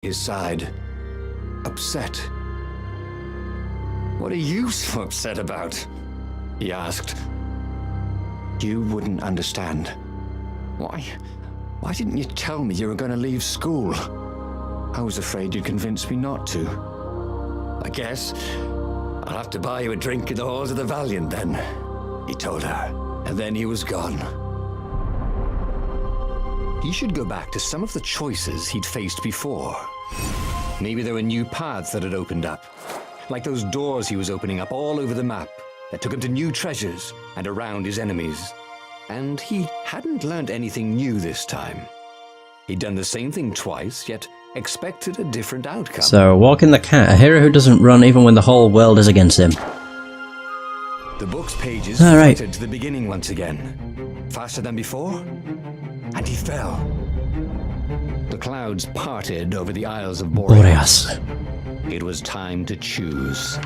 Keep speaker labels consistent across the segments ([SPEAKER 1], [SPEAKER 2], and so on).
[SPEAKER 1] his side, upset. "What are you so upset about?" he asked. "You wouldn't understand. Why didn't you tell me you were going to leave school? I was afraid you'd convince me not to. I guess I'll have to buy you a drink in the halls of the Valiant then," he told her, and then he was gone. He should go back to some of the choices he'd faced before. Maybe there were new paths that had opened up, like those doors he was opening up all over the map that took him to new treasures and around his enemies. And he hadn't learned anything new this time. He'd done the same thing twice, yet expected a different outcome.
[SPEAKER 2] So, Walking the Cat, a hero who doesn't run even when the whole world is against him.
[SPEAKER 1] The book's pages
[SPEAKER 2] fluttered
[SPEAKER 1] to the beginning once again, faster than before, and he fell. The clouds parted over the Isles of Boreas. It was time to choose.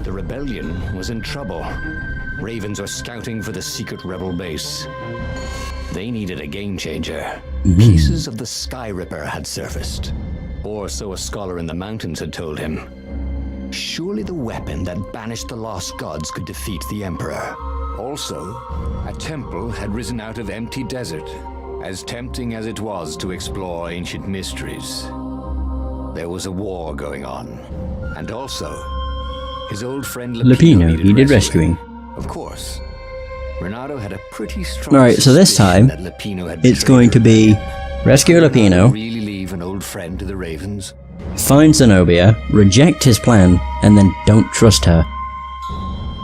[SPEAKER 1] The rebellion was in trouble. Ravens were scouting for the secret rebel base. They needed a game changer. Pieces of the Sky Ripper had surfaced, or so a scholar in the mountains had told him. Surely the weapon that banished the lost gods could defeat the Emperor. Also, a temple had risen out of empty desert, as tempting as it was to explore ancient mysteries. There was a war going on, and also, his old friend
[SPEAKER 2] Lupino needed rescuing.
[SPEAKER 1] Of course, Reynardo had a pretty strong
[SPEAKER 2] Alright, so this time,
[SPEAKER 1] that Lupino had
[SPEAKER 2] it's going to be rescue Lupino,
[SPEAKER 1] really leave an old friend to the Ravens?
[SPEAKER 2] find Zenobia, reject his plan, and then don't trust her.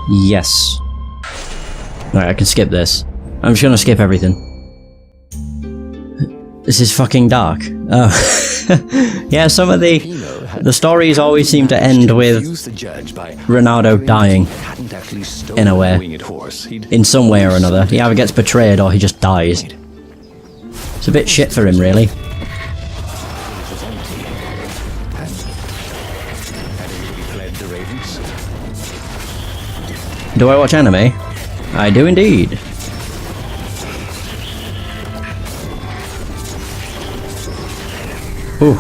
[SPEAKER 2] Yes. Alright, I can skip this. I'm just gonna skip everything. This is fucking dark. Oh. Yeah, some of the stories always seem to end with Reynardo dying in a way. In some way or another. He either gets betrayed or he just dies. It's a bit shit for him, really. Do I watch anime? I do indeed. Ooh.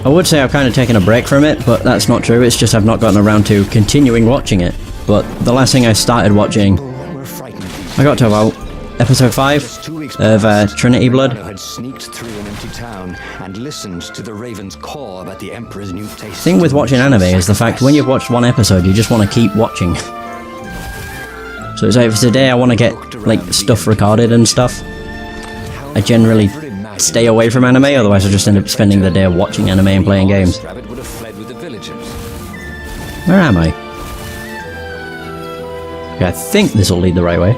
[SPEAKER 2] I would say I've kind of taken a break from it, but that's not true. It's just I've not gotten around to continuing watching it. But the last thing I started watching, I got to about episode 5 of Trinity Blood.
[SPEAKER 1] Had sneaked through an empty town and listened to the Ravens call about the Emperor's new taste.
[SPEAKER 2] The thing with watching anime is the fact when you've watched one episode, you just want to keep watching. So it's like if it's a day I want to get like stuff recorded and stuff, I generally stay away from anime, otherwise I just end up spending the day watching anime and playing games. Where am I? Okay, I think this will lead the right way.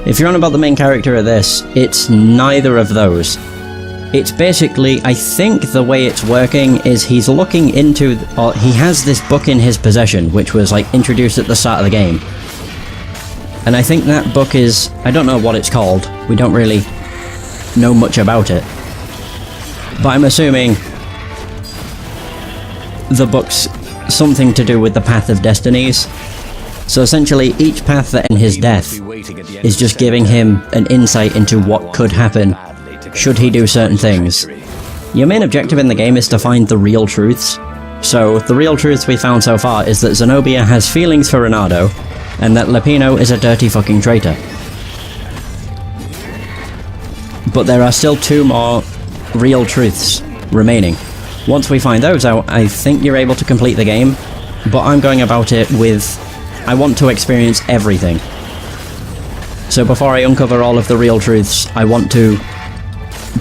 [SPEAKER 2] If you're on about the main character of this, it's neither of those. It's basically, I think the way it's working is he's looking into, or he has this book in his possession, which was like introduced at the start of the game. And I think that book is, I don't know what it's called, we don't really know much about it. But I'm assuming the book's something to do with the Path of Destinies. So essentially each path that ends his death is just giving him an insight into what could happen should he do certain things. Your main objective in the game is to find the real truths. So the real truths we found so far is that Zenobia has feelings for Reynardo, and that Lupino is a dirty fucking traitor. But there are still 2 more real truths remaining. Once we find those out, I think you're able to complete the game, but I'm going about it with, I want to experience everything. So before I uncover all of the real truths, I want to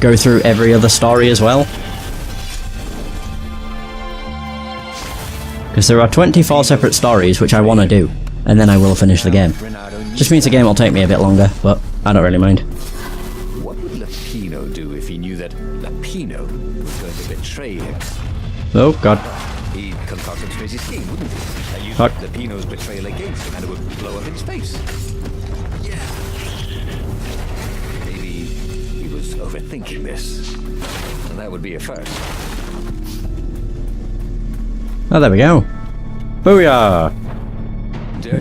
[SPEAKER 2] go through every other story as well. Because there are 24 separate stories which I want to do, and then I will finish the game. Just means the game will take me a bit longer, but I don't really mind.
[SPEAKER 1] What would Lupino do if he knew that Lupino was going to betray him?
[SPEAKER 2] Oh god.
[SPEAKER 1] He'd concoct a crazy scheme, wouldn't he? Use
[SPEAKER 2] Fuck.
[SPEAKER 1] Lupino's betrayal against him and it would blow up in space. Yeah. Maybe he was overthinking this. And that would be a first.
[SPEAKER 2] Oh, there we go. Booyah!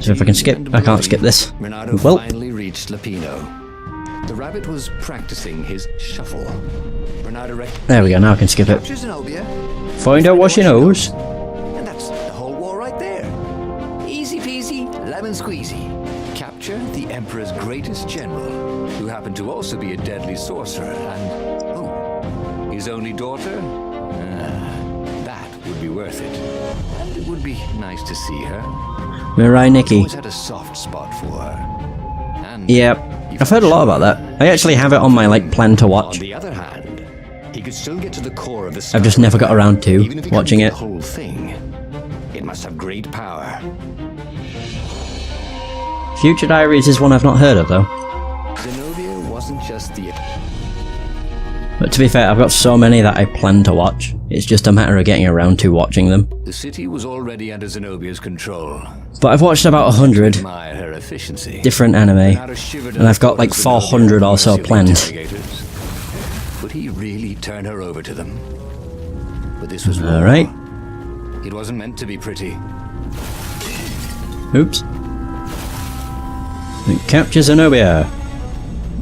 [SPEAKER 2] So if I can skip, I can't skip this.
[SPEAKER 1] Reynardo
[SPEAKER 2] Well,
[SPEAKER 1] finally reached Lupino. The rabbit was practicing his shuffle. Reynardo
[SPEAKER 2] there we go, now I can skip it.
[SPEAKER 1] Zenobia.
[SPEAKER 2] Find out what she knows.
[SPEAKER 1] And that's the whole war right there. Easy peasy, lemon squeezy. Capture the Emperor's greatest general, who happened to also be a deadly sorcerer, and his only daughter? That would be worth it. And it would be nice to see her.
[SPEAKER 2] Mirai Nikki.
[SPEAKER 1] Always had a soft spot for her. And
[SPEAKER 2] Yeah, I've heard a lot about that. I actually have it on my plan to
[SPEAKER 1] on
[SPEAKER 2] watch.
[SPEAKER 1] the other hand, he could still get to the core of the
[SPEAKER 2] I've just never got around to
[SPEAKER 1] even if he
[SPEAKER 2] watching
[SPEAKER 1] couldn't
[SPEAKER 2] it.
[SPEAKER 1] do the whole thing. It must have great power.
[SPEAKER 2] Future Diaries is one I've not heard of though.
[SPEAKER 1] Zenobia wasn't just the
[SPEAKER 2] But to be fair, I've got so many that I plan to watch. It's just a matter of getting around to watching them.
[SPEAKER 1] The city was already under Zenobia's control.
[SPEAKER 2] But I've watched about 100
[SPEAKER 1] Admire her efficiency.
[SPEAKER 2] different anime,
[SPEAKER 1] Reynardo shivered
[SPEAKER 2] and I've got like
[SPEAKER 1] at the thought of
[SPEAKER 2] 400 or so
[SPEAKER 1] Zenobia
[SPEAKER 2] planned.
[SPEAKER 1] interrogators. Would he really turn her over to them? But this was war.
[SPEAKER 2] Alright.
[SPEAKER 1] It wasn't meant to be pretty.
[SPEAKER 2] Oops. Capture Zenobia.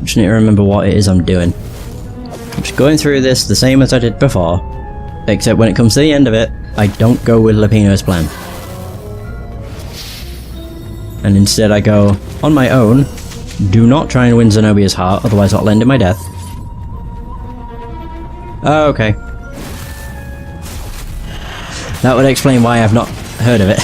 [SPEAKER 2] Just need to remember what it is I'm doing. I'm just going through this the same as I did before, except when it comes to the end of it, I don't go with Lupino's plan. And instead I go, on my own, do not try and win Zenobia's heart, otherwise that'll end in my death. Oh, okay. That would explain why I've not heard of it.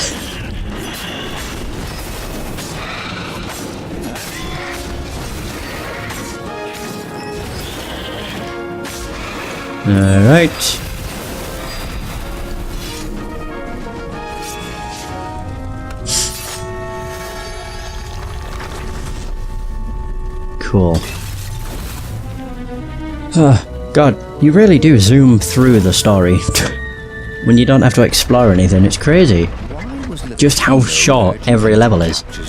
[SPEAKER 2] Alright. Cool. God, you really do zoom through the story. When you don't have to explore anything, it's crazy. Just how short every level is. I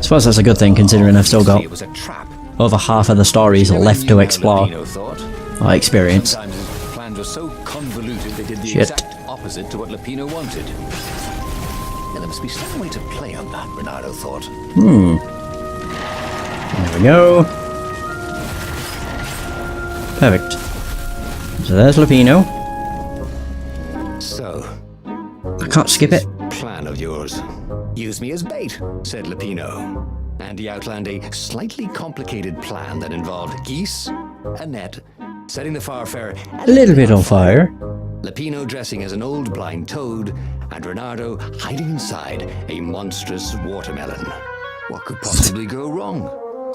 [SPEAKER 2] suppose that's a good thing considering I've still got over half of the stories left to explore or experience.
[SPEAKER 1] Sometimes his plans were so convoluted they did the
[SPEAKER 2] Shit.
[SPEAKER 1] exact opposite to what Lupino wanted. Yeah, there must be some way to play on that, Reynardo thought.
[SPEAKER 2] There we go. Perfect. So there's Lupino.
[SPEAKER 1] So,
[SPEAKER 2] I can't skip it.
[SPEAKER 1] plan of yours. Use me as bait, said Lupino. And he outlined a slightly complicated plan that involved geese, a net, setting the Farfarer
[SPEAKER 2] A little bit on fire.
[SPEAKER 1] Lupino dressing as an old blind toad, and Reynardo hiding inside a monstrous watermelon. What could possibly go wrong?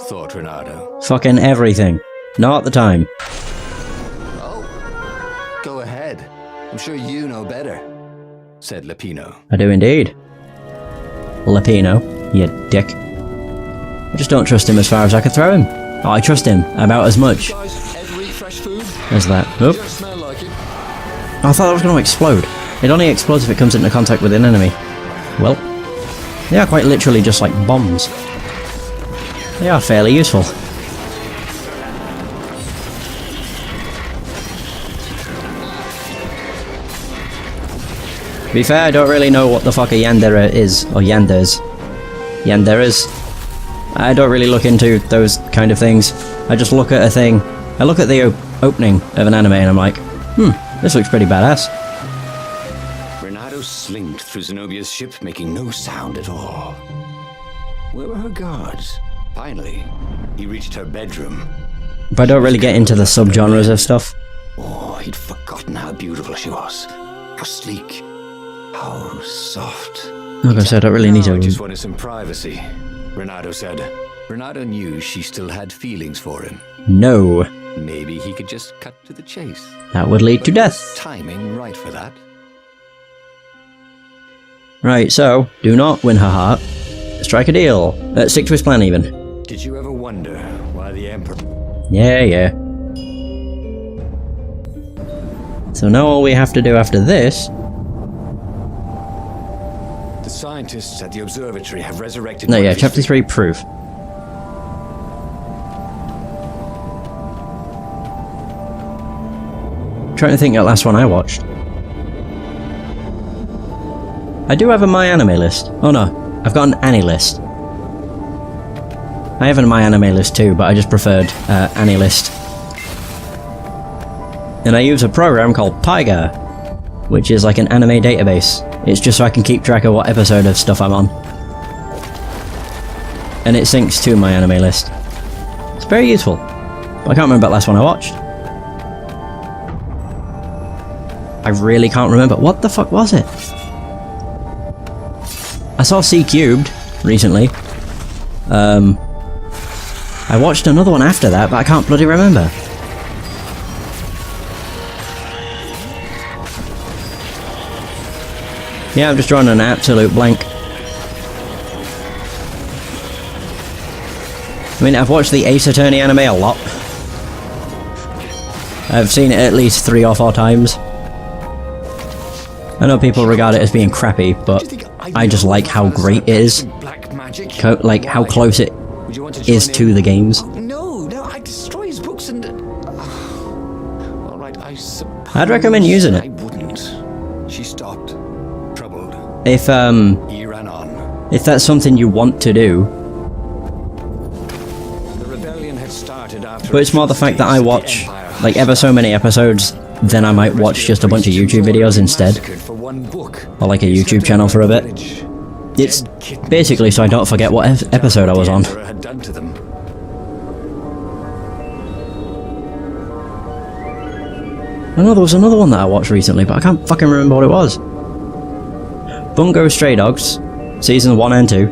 [SPEAKER 1] Thought Reynardo.
[SPEAKER 2] Fucking everything. Not the time.
[SPEAKER 1] Oh, go ahead. I'm sure you know better, said Lupino.
[SPEAKER 2] I do indeed. Lupino, you dick. I just don't trust him as far as I could throw him. Oh, I trust him about as much as that. Oop. I thought that was going to explode. It only explodes if it comes into contact with an enemy. Well, they are quite literally just like bombs. They are fairly useful. To be fair, I don't really know what the fuck a yandere is, or yanders. Yanderes. I don't really look into those kind of things. I just look at a thing. I look at the opening of an anime and I'm like, this looks pretty badass.
[SPEAKER 1] Reynardo slinked through Zenobia's ship, making no sound at all. Where were her guards? Finally, he reached her bedroom.
[SPEAKER 2] But I don't really get into the subgenres of stuff.
[SPEAKER 1] Oh, he'd forgotten how beautiful she was. How sleek. How soft.
[SPEAKER 2] Like I said, I don't really need
[SPEAKER 1] I
[SPEAKER 2] to.
[SPEAKER 1] just wanted some privacy, Reynardo said. Reynardo knew she still had feelings for him.
[SPEAKER 2] No.
[SPEAKER 1] Maybe he could just cut to the chase.
[SPEAKER 2] That would lead to death.
[SPEAKER 1] Timing right for that.
[SPEAKER 2] Right, so, do not win her heart. Strike a deal. Stick to his plan even.
[SPEAKER 1] Did you ever wonder why the Emperor...
[SPEAKER 2] Yeah. So now all we have to do after this...
[SPEAKER 1] The scientists at the observatory have resurrected...
[SPEAKER 2] No, yeah, chapter 3, proof. Trying to think that last one I watched. I do have a My Anime list. Oh no, I've got an Annie list. I have a My Anime list too, but I just preferred Annie list. And I use a program called Tiger, which is like an anime database. It's just so I can keep track of what episode of stuff I'm on. And it syncs to my anime list. It's very useful. But I can't remember the last one I watched. I really can't remember. What the fuck was it? I saw C Cubed recently. I watched another one after that, but I can't bloody remember. Yeah, I'm just drawing an absolute blank. I mean, I've watched the Ace Attorney anime a lot. I've seen it at least 3 or 4 times. I know people regard it as being crappy, but I just like how great it is. Like, how close it is to the games.
[SPEAKER 1] No, I destroy his books and... Alright, I suppose...
[SPEAKER 2] I'd recommend using it.
[SPEAKER 1] I wouldn't. She stopped. Troubled.
[SPEAKER 2] If,
[SPEAKER 1] He ran on.
[SPEAKER 2] if that's something you want to do.
[SPEAKER 1] The rebellion had started after...
[SPEAKER 2] But it's more the fact that I watch, like, ever so many episodes, then I might watch just a bunch of YouTube videos instead. Or like a YouTube channel for a bit. It's basically so I don't forget what episode I was on. I know there was another one that I watched recently, but I can't fucking remember what it was. Bungo Stray Dogs, Season 1 and 2.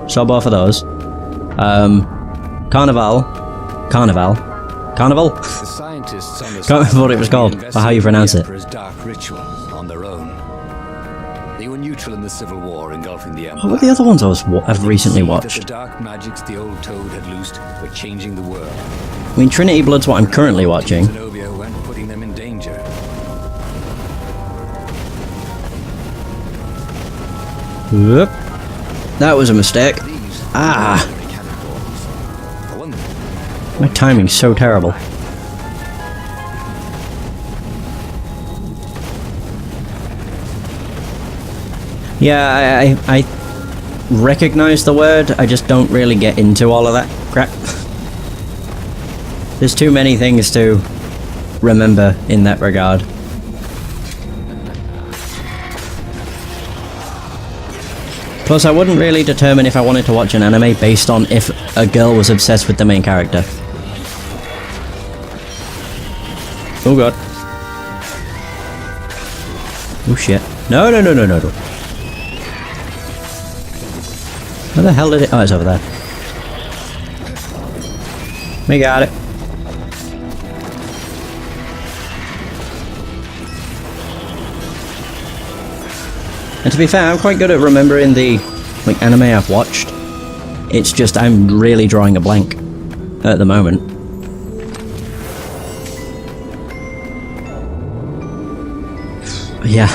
[SPEAKER 2] Saw both of those. Carnival? Can't remember what it was called, or how you pronounce it.
[SPEAKER 1] They were neutral in the civil war engulfing the empire.
[SPEAKER 2] What were the other ones I've recently watched?
[SPEAKER 1] The dark magics the old toad had loosed were changing the world.
[SPEAKER 2] I mean, Trinity Blood's what I'm currently watching.
[SPEAKER 1] Zenobia went putting them in danger.
[SPEAKER 2] Whoop. That was a mistake. Ah! My timing's so terrible. Yeah, I recognize the word, I just don't really get into all of that crap. There's too many things to remember in that regard. Plus, I wouldn't really determine if I wanted to watch an anime based on if a girl was obsessed with the main character. Oh god. Oh shit. No. Where the hell did it... Oh, it's over there. We got it. And to be fair, I'm quite good at remembering the anime I've watched. It's just I'm really drawing a blank at the moment. Yeah,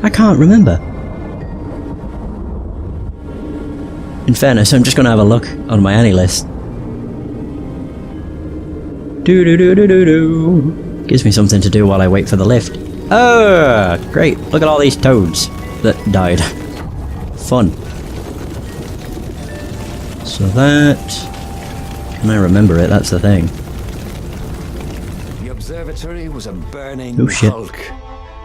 [SPEAKER 2] I can't remember. In fairness, I'm just gonna have a look on my Annie list. Gives me something to do while I wait for the lift. Oh, great. Look at all these toads that died. Fun. So that... Can I remember it? That's the thing.
[SPEAKER 1] The observatory was a burning hulk.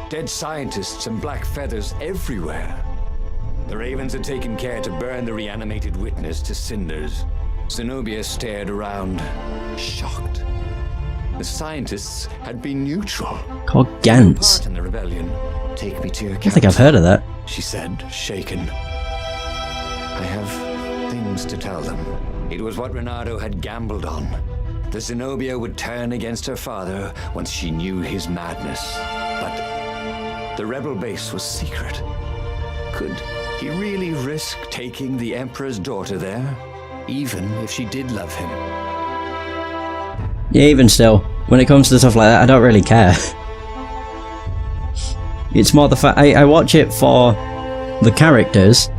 [SPEAKER 1] Dead scientists and black feathers everywhere. The ravens had taken care to burn the reanimated witness to cinders. Zenobia stared around, shocked. The scientists had been neutral.
[SPEAKER 2] Called Gantz.
[SPEAKER 1] Part in the rebellion. Take me to your
[SPEAKER 2] I think I've heard of that.
[SPEAKER 1] She said, shaken. I have things to tell them. It was what Reynardo had gambled on. The Zenobia would turn against her father once she knew his madness. But the rebel base was secret. Could he really risk taking the Emperor's daughter there? Even if she did love him.
[SPEAKER 2] Yeah, even still, when it comes to stuff like that, I don't really care. It's more the fact I watch it for the characters,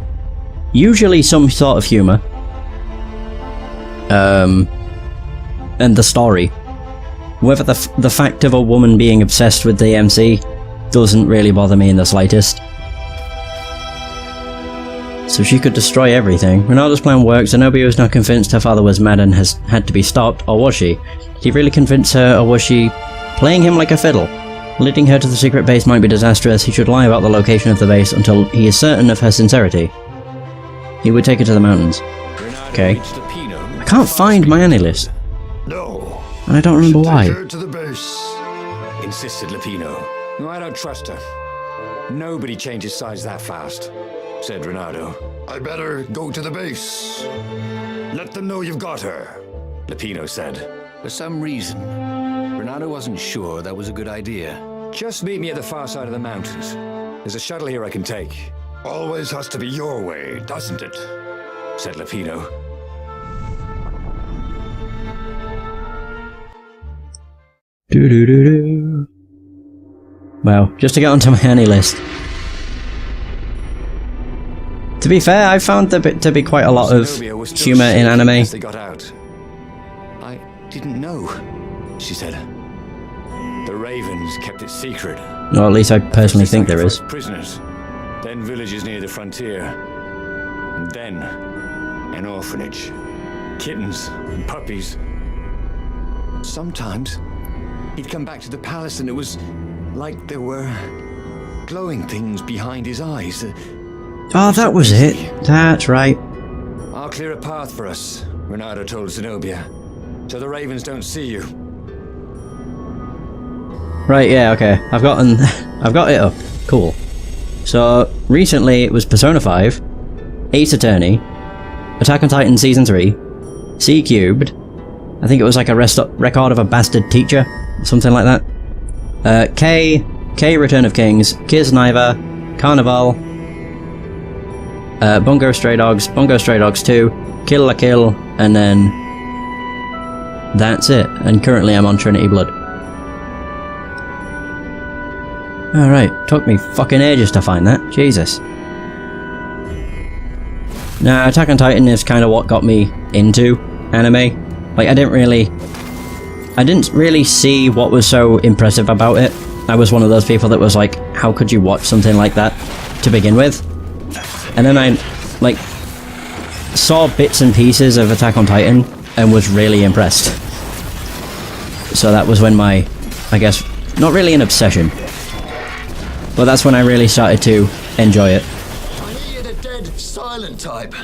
[SPEAKER 2] usually some sort of humour, and the story. Whether the fact of a woman being obsessed with the MC doesn't really bother me in the slightest. so she could destroy everything. Reynardo's plan worked. Zenobia was now convinced her father was mad and had to be stopped, or was she? Did he really convince her, or was she playing him like a fiddle? Leading her to the secret base might be disastrous. He should lie about the location of the base until he is certain of her sincerity. He would take her to the mountains. Okay. I can't find my Annie list.
[SPEAKER 3] No.
[SPEAKER 2] And I don't remember why.
[SPEAKER 3] Take her to the base.
[SPEAKER 1] Insisted Lupino. No, I don't trust her. Nobody changes sides that fast, said Reynardo.
[SPEAKER 3] I better go to the base. Let them know you've got her.
[SPEAKER 1] Lupino said. For some reason, Reynardo wasn't sure that was a good idea. Just meet me at the far side of the mountains. There's a shuttle here I can take.
[SPEAKER 3] Always has to be your way, doesn't it?
[SPEAKER 1] Said Lupino.
[SPEAKER 2] Do-do-do-do. Well, just to get onto my Annie list. To be fair, I found there to be quite a lot of humour in anime.
[SPEAKER 1] They got out. I didn't know, she said. The Ravens kept it secret.
[SPEAKER 2] Or at least I personally think there is.
[SPEAKER 1] Prisoners, then villages near the frontier, and then an orphanage. Kittens and puppies. Sometimes he'd come back to the palace and it was like there were glowing things behind his eyes.
[SPEAKER 2] Oh, that was it. That's right.
[SPEAKER 1] I'll clear a path for us, Reynardo told Zenobia, so the Ravens don't see you.
[SPEAKER 2] Right, yeah, okay. I've got it up. Cool. So, recently it was Persona 5, Ace Attorney, Attack on Titan Season 3, C Cubed, I think it was like a record of a bastard teacher, something like that. K Return of Kings, Kisniver, Carnival, Bungo Stray Dogs 2, Kill la Kill, and then that's it. And currently I'm on Trinity Blood. Alright, took me fucking ages to find that. Jesus. Now, Attack on Titan is kind of what got me into anime. Like, I didn't really see what was so impressive about it. I was one of those people that was like, how could you watch something like that to begin with? And then I, like, saw bits and pieces of Attack on Titan and was really impressed. So that was when my, I guess, not really an obsession, but that's when I really started to enjoy it.
[SPEAKER 3] I needed a dead, silent type.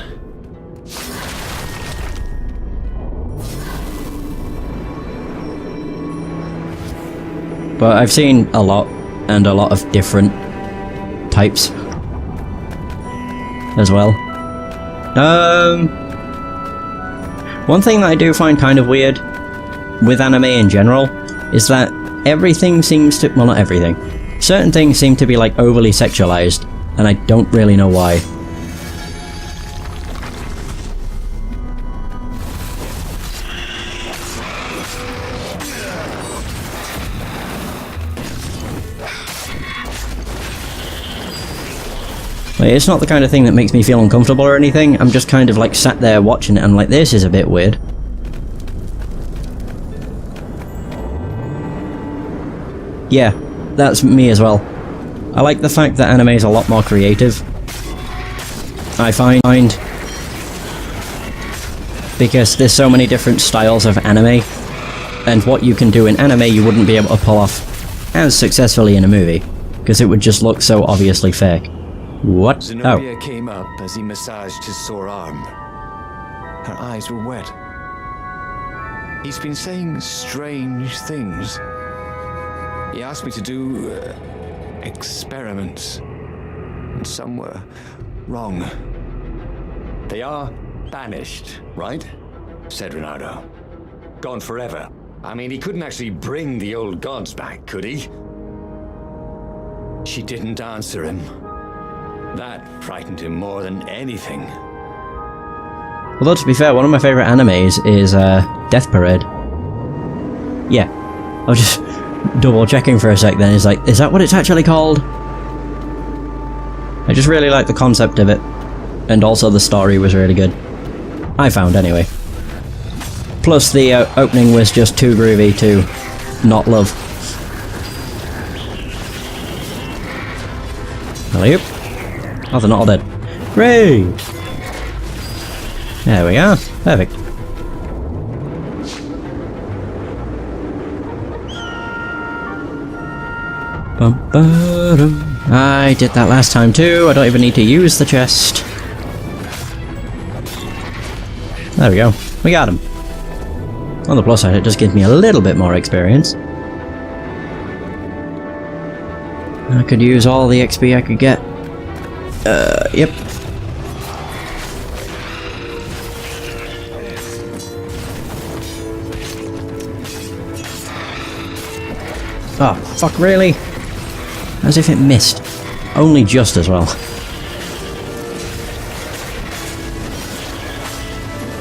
[SPEAKER 2] But I've seen a lot, and a lot of different types as well. One thing that I do find kind of weird with anime in general is that everything seems to, well, not everything, certain things seem to be like overly sexualized, and I don't really know why. Like, it's not the kind of thing that makes me feel uncomfortable or anything. I'm just kind of like sat there watching it and like, this is a bit weird. Yeah, that's me as well. I like the fact that anime is a lot more creative. I find because there's so many different styles of anime, and what you can do in anime you wouldn't be able to pull off as successfully in a movie, because it would just look so obviously fake. What?
[SPEAKER 1] Zenobia came up as he massaged his sore arm. Her eyes were wet. He's been saying strange things. He asked me to do experiments, and some were wrong. They are banished, right? Said Reynardo. Gone forever. I mean, he couldn't actually bring the old gods back, could he? She didn't answer him. That frightened him more than anything.
[SPEAKER 2] Although, to be fair, one of my favourite animes is Death Parade. Yeah. I was just double checking for a sec then. It's like, is that what it's actually called? I just really like the concept of it. And also the story was really good. I found, anyway. Plus the opening was just too groovy to not love. Hello? Oh, they're not all dead. Hooray! There we are. Perfect. I did that last time too. I don't even need to use the chest. There we go. We got him. On the plus side, it just gives me a little bit more experience. I could use all the XP I could get. Yep. Oh, fuck, really? As if it missed. Only just as well.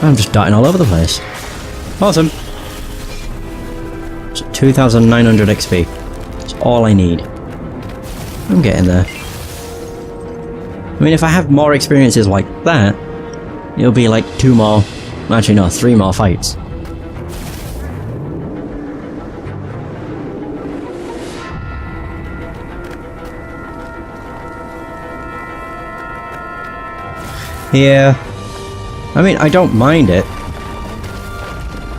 [SPEAKER 2] I'm just darting all over the place. Awesome. It's 2,900 XP. That's all I need. I'm getting there. I mean, if I have more experiences like that, it'll be like 2 more... Actually, no, 3 more fights. Yeah. I mean, I don't mind it.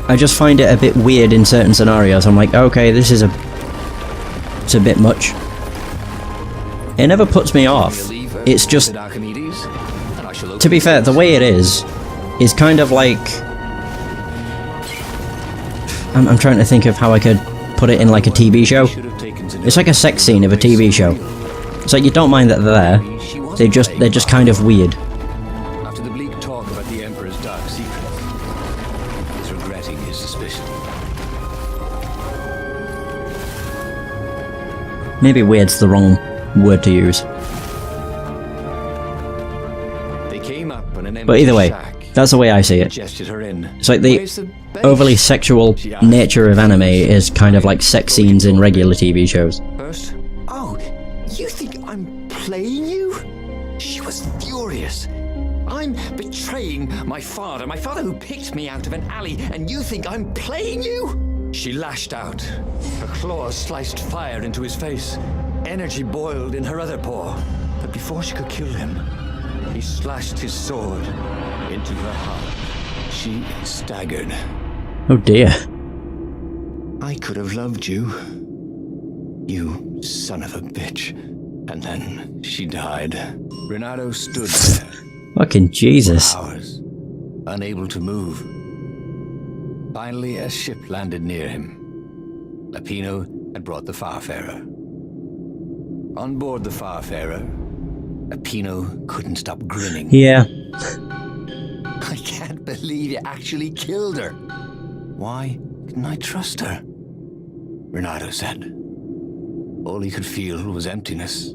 [SPEAKER 2] I just find it a bit weird in certain scenarios. I'm like, okay, this is it's a bit much. It never puts me off. It's just... To be fair, the way it is kind of like... I'm trying to think of how I could put it in like a TV show. It's like a sex scene of a TV show. It's like you don't mind that they're there. They're just kind of weird. Maybe weird's the wrong word to use. But either way, that's the way I see it. It's like the overly sexual nature of anime is kind of like sex scenes in regular TV shows.
[SPEAKER 1] Oh, you think I'm playing you? She was furious. I'm betraying my father who picked me out of an alley, and you think I'm playing you? She lashed out. Her claws sliced fire into his face. Energy boiled in her other paw. But before she could kill him, he slashed his sword into her heart. She staggered.
[SPEAKER 2] Oh dear.
[SPEAKER 1] I could have loved you. You son of a bitch. And then she died. Reynardo stood there.
[SPEAKER 2] Fucking Jesus.
[SPEAKER 1] For hours, unable to move. Finally, a ship landed near him. Lapino had brought the Farfarer. On board the Farfarer, Lapino couldn't stop grinning.
[SPEAKER 2] Yeah.
[SPEAKER 1] I can't believe you actually killed her. Why didn't I trust her? Reynardo said. All he could feel was emptiness.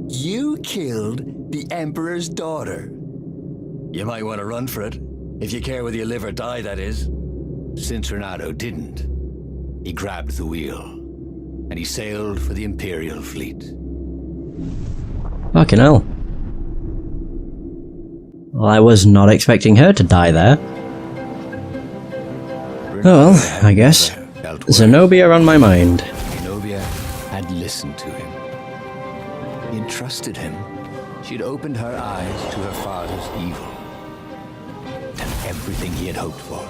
[SPEAKER 1] You killed the Emperor's daughter. You might want to run for it. If you care whether you live or die, that is. Since Reynardo didn't, he grabbed the wheel, and he sailed for the Imperial fleet.
[SPEAKER 2] Fucking hell. Well, I was not expecting her to die there. Oh well, I guess. Zenobia on my mind.
[SPEAKER 1] Zenobia had listened to him. He had trusted him. She'd opened her eyes to her father's evil. Everything he had hoped for.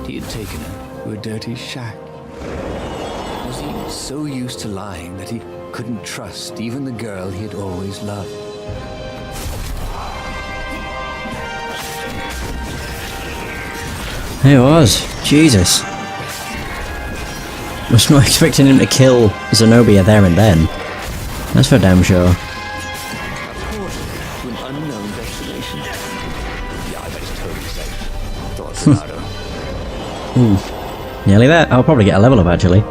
[SPEAKER 1] He had taken her to a dirty shack. Was he so used to lying that he couldn't trust even the girl he had always loved?
[SPEAKER 2] It was. Jesus. Was not expecting him to kill Zenobia there and then. That's for damn sure. Ooh, nearly there. I'll probably get a level up actually.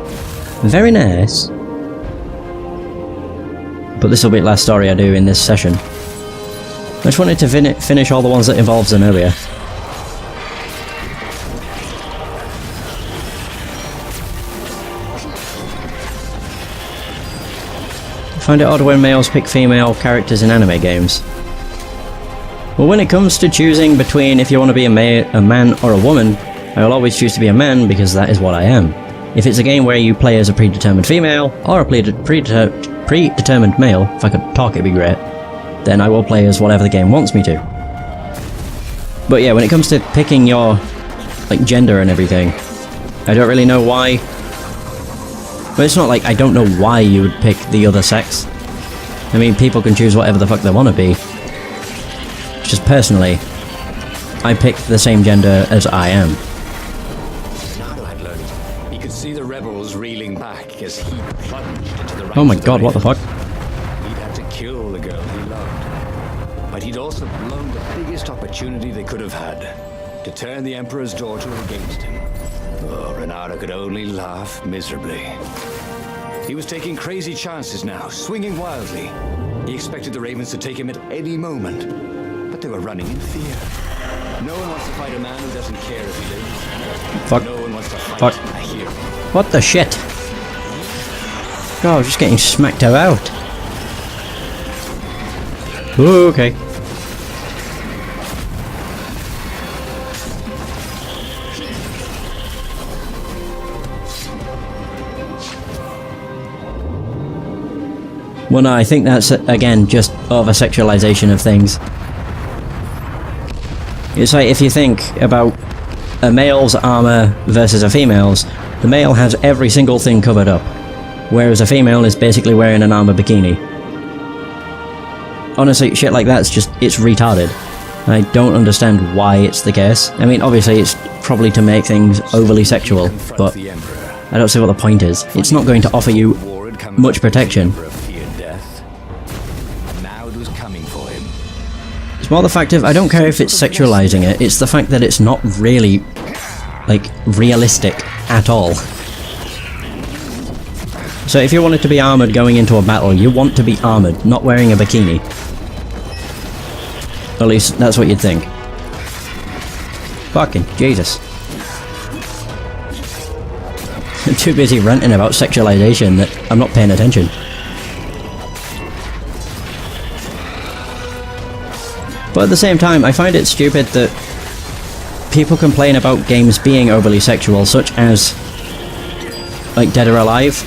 [SPEAKER 2] Very nice. But this will be the last story I do in this session. I just wanted to finish all the ones that involve Zenobia. I find it odd when males pick female characters in anime games. Well, when it comes to choosing between if you want to be a man or a woman, I will always choose to be a man because that is what I am. If it's a game where you play as a predetermined female or a predetermined male, if I could talk it'd be great, then I will play as whatever the game wants me to. But yeah, when it comes to picking your, like, gender and everything, I don't really know why. But it's not like I don't know why you would pick the other sex. I mean, people can choose whatever the fuck they want to be. Just personally, I picked the same gender as I am.
[SPEAKER 1] Reynardo had learned. He could see the rebels reeling back as he plunged into the ranks.
[SPEAKER 2] Oh my god, what the fuck?
[SPEAKER 1] He'd had to kill the girl he loved. But he'd also blown the biggest opportunity they could have had to turn the Emperor's daughter against him. Oh, Reynardo could only laugh miserably. He was taking crazy chances now, swinging wildly. He expected the Ravens to take him at any moment, but they were running in fear. No one wants to fight a man who doesn't care if he lives.
[SPEAKER 2] Fuck.
[SPEAKER 1] No one wants to fight
[SPEAKER 2] Fuck.
[SPEAKER 1] a hero.
[SPEAKER 2] What the shit? God, I'm just getting smacked out. Ooh, okay. Well, no, I think that's, again, just over-sexualization of things. It's like, if you think about a male's armor versus a female's, the male has every single thing covered up, whereas a female is basically wearing an armor bikini. Honestly, shit like that's just, it's retarded. I don't understand why it's the case. I mean, obviously it's probably to make things overly sexual, but I don't see what the point is. It's not going to offer you much protection. It's more the fact of, I don't care if it's sexualizing it, it's the fact that it's not really, like, realistic at all. So if you wanted to be armoured going into a battle, you want to be armoured, not wearing a bikini. At least, that's what you'd think. Fucking Jesus. I'm too busy ranting about sexualization that I'm not paying attention. But at the same time, I find it stupid that people complain about games being overly sexual, such as, like, Dead or Alive,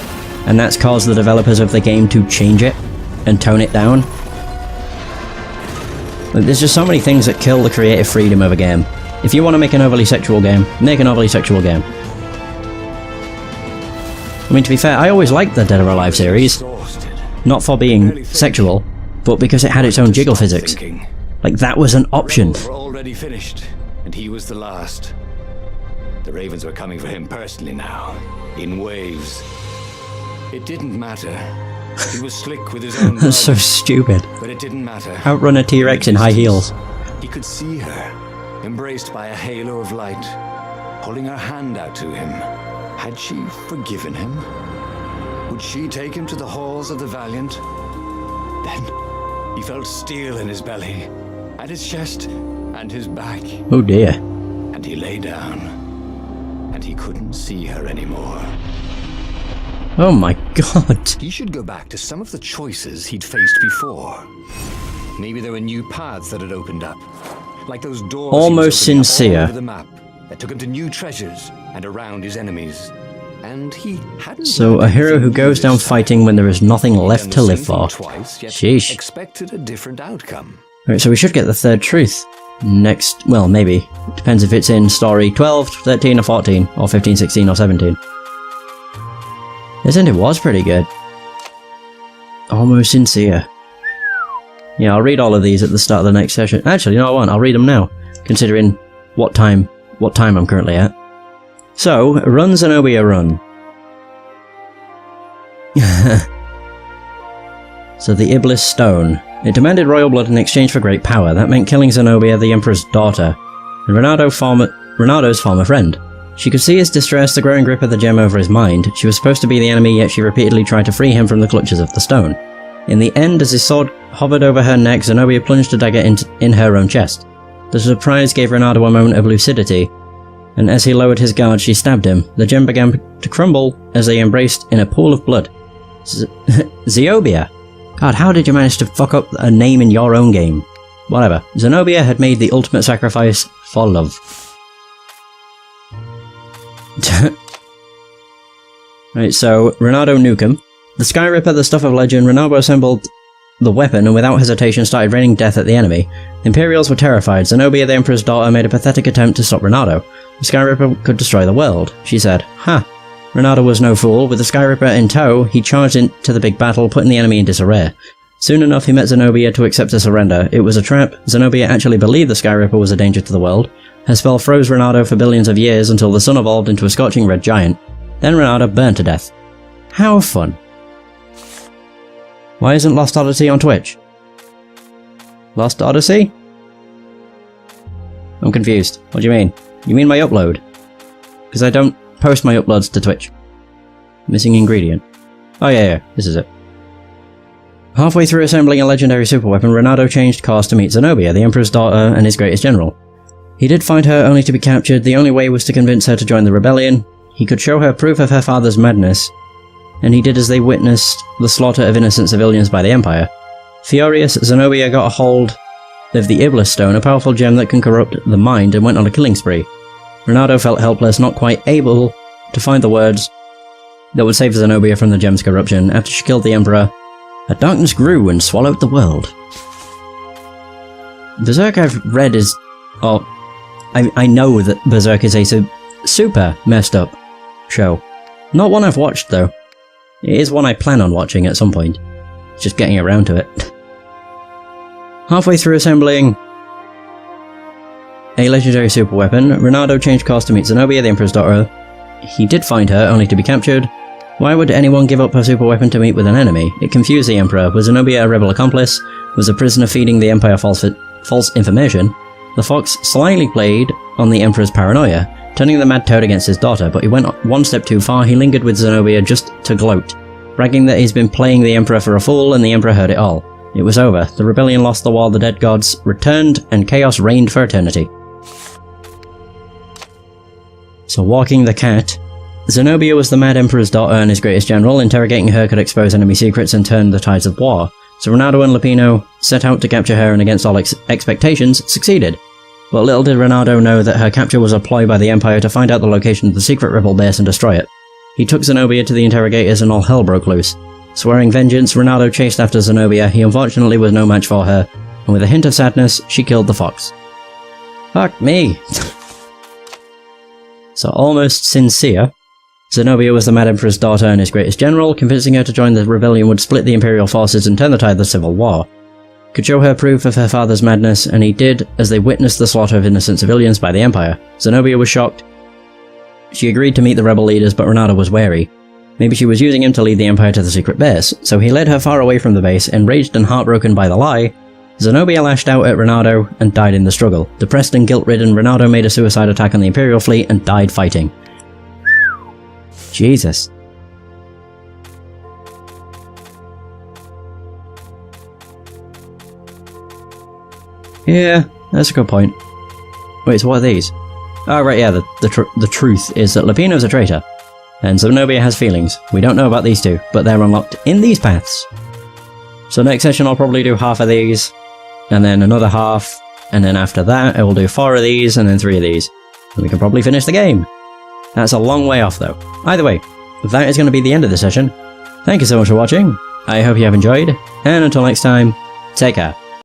[SPEAKER 2] and that's caused the developers of the game to change it and tone it down. Like, there's just so many things that kill the creative freedom of a game. If you want to make an overly sexual game, make an overly sexual game. I mean, to be fair, I always liked the Dead or Alive series, not for being sexual, but because it had its own jiggle physics. Like, that was an option.
[SPEAKER 1] The rebels were already finished, and he was the last. The Ravens were coming for him personally now, in waves. It didn't matter. He was slick with his own
[SPEAKER 2] That's so stupid.
[SPEAKER 1] But it didn't matter.
[SPEAKER 2] Outrun a T-Rex in high heels.
[SPEAKER 1] He could see her, embraced by a halo of light, holding her hand out to him. Had she forgiven him? Would she take him to the halls of the valiant? Then he felt steel in his belly, at his chest, and his back.
[SPEAKER 2] Oh dear.
[SPEAKER 1] And he lay down, and he couldn't see her anymore.
[SPEAKER 2] Oh my god.
[SPEAKER 1] He should go back to some of the choices he'd faced before. Maybe there were new paths that had opened up, like those doors
[SPEAKER 2] Almost
[SPEAKER 1] he was opening
[SPEAKER 2] sincere.
[SPEAKER 1] all over the map that took him to new treasures and around his enemies. And he hadn't.
[SPEAKER 2] So, a hero who goes down fighting when there is nothing left to live for.
[SPEAKER 1] Twice, yet
[SPEAKER 2] Sheesh.
[SPEAKER 1] expected a different outcome.
[SPEAKER 2] Alright, so we should get the third truth. Next, well, maybe. Depends if it's in story 12, 13 or 14, or 15, 16 or 17. Isn't it was pretty good. Almost sincere. Yeah, I'll read all of these at the start of the next session. Actually, you know what, I'll read them now, considering what time I'm currently at. So, run Zenobia run. So the Iblis Stone. It demanded royal blood in exchange for great power. That meant killing Zenobia, the Emperor's daughter, and Reynardo's former friend. She could see his distress, the growing grip of the gem over his mind. She was supposed to be the enemy, yet she repeatedly tried to free him from the clutches of the stone. In the end, as his sword hovered over her neck, Zenobia plunged a dagger in her own chest. The surprise gave Reynardo a moment of lucidity, and as he lowered his guard, she stabbed him. The gem began to crumble as they embraced in a pool of blood. Zenobia! God, how did you manage to fuck up a name in your own game? Whatever. Zenobia had made the ultimate sacrifice for love. Right, so, Reynardo Nukem. The Sky Ripper, the stuff of legend, Reynardo assembled the weapon and without hesitation started raining death at the enemy. The Imperials were terrified. Zenobia, the Emperor's daughter, made a pathetic attempt to stop Reynardo. The Skyripper could destroy the world, she said. Ha! Reynardo was no fool. With the Skyripper in tow, he charged into the big battle, putting the enemy in disarray. Soon enough, he met Zenobia to accept a surrender. It was a trap. Zenobia actually believed the Skyripper was a danger to the world. Her spell froze Reynardo for billions of years until the sun evolved into a scorching red giant. Then Reynardo burned to death. How fun. Why isn't Lost Odyssey on Twitch? Lost Odyssey? I'm confused. What do you mean? You mean my upload? Because I don't post my uploads to Twitch. Missing ingredient. Oh yeah, this is it. Halfway through assembling a legendary superweapon, Reynardo changed course to meet Zenobia, the Emperor's daughter and his greatest general. He did find her only to be captured. The only way was to convince her to join the rebellion. He could show her proof of her father's madness, and he did as they witnessed the slaughter of innocent civilians by the Empire. Furious, Zenobia got a hold of the Iblis Stone, a powerful gem that can corrupt the mind, and went on a killing spree. Reynardo felt helpless, not quite able to find the words that would save Zenobia from the gem's corruption. After she killed the Emperor, a darkness grew and swallowed the world. Berserk I've read is... I know that Berserk is a super messed up show. Not one I've watched though. It is one I plan on watching at some point. Just getting around to it. Halfway through assembling a legendary superweapon, Reynardo changed course to meet Zenobia, the Emperor's daughter. He did find her, only to be captured. Why would anyone give up her superweapon to meet with an enemy? It confused the Emperor. Was Zenobia a rebel accomplice? Was a prisoner feeding the Empire false information? The fox slyly played on the Emperor's paranoia, turning the mad toad against his daughter, but he went one step too far. He lingered with Zenobia just to gloat, bragging that he's been playing the Emperor for a fool, and the Emperor heard it all. It was over. The rebellion lost the war, the dead gods returned, and chaos reigned for eternity. So walking the cat, Zenobia was the mad Emperor's daughter and his greatest general. Interrogating her could expose enemy secrets and turn the tides of war. So Reynardo and Lupino set out to capture her and against all expectations, succeeded. But little did Reynardo know that her capture was a ploy by the Empire to find out the location of the secret rebel base and destroy it. He took Zenobia to the interrogators and all hell broke loose. Swearing vengeance, Reynardo chased after Zenobia. He unfortunately was no match for her, and with a hint of sadness, she killed the fox. Fuck me! So almost sincere, Zenobia was the Mad Emperor's daughter and his greatest general. Convincing her to join the rebellion would split the Imperial forces and turn the tide of the Civil War. Could show her proof of her father's madness, and he did as they witnessed the slaughter of innocent civilians by the Empire. Zenobia was shocked. She agreed to meet the rebel leaders, but Reynardo was wary. Maybe she was using him to lead the Empire to the secret base, so he led her far away from the base. Enraged and heartbroken by the lie, Zenobia lashed out at Reynardo and died in the struggle. Depressed and guilt-ridden, Reynardo made a suicide attack on the Imperial fleet and died fighting. Jesus. Yeah, that's a good point. Wait, so what are these? Oh right, yeah, the truth is that Lupino's a traitor, and Zenobia has feelings. We don't know about these two, but they're unlocked in these paths. So next session I'll probably do half of these, and then another half, and then after that I will do 4 of these, and then 3 of these. And we can probably finish the game. That's a long way off though. Either way, that is going to be the end of the session. Thank you so much for watching. I hope you have enjoyed, and until next time, take care.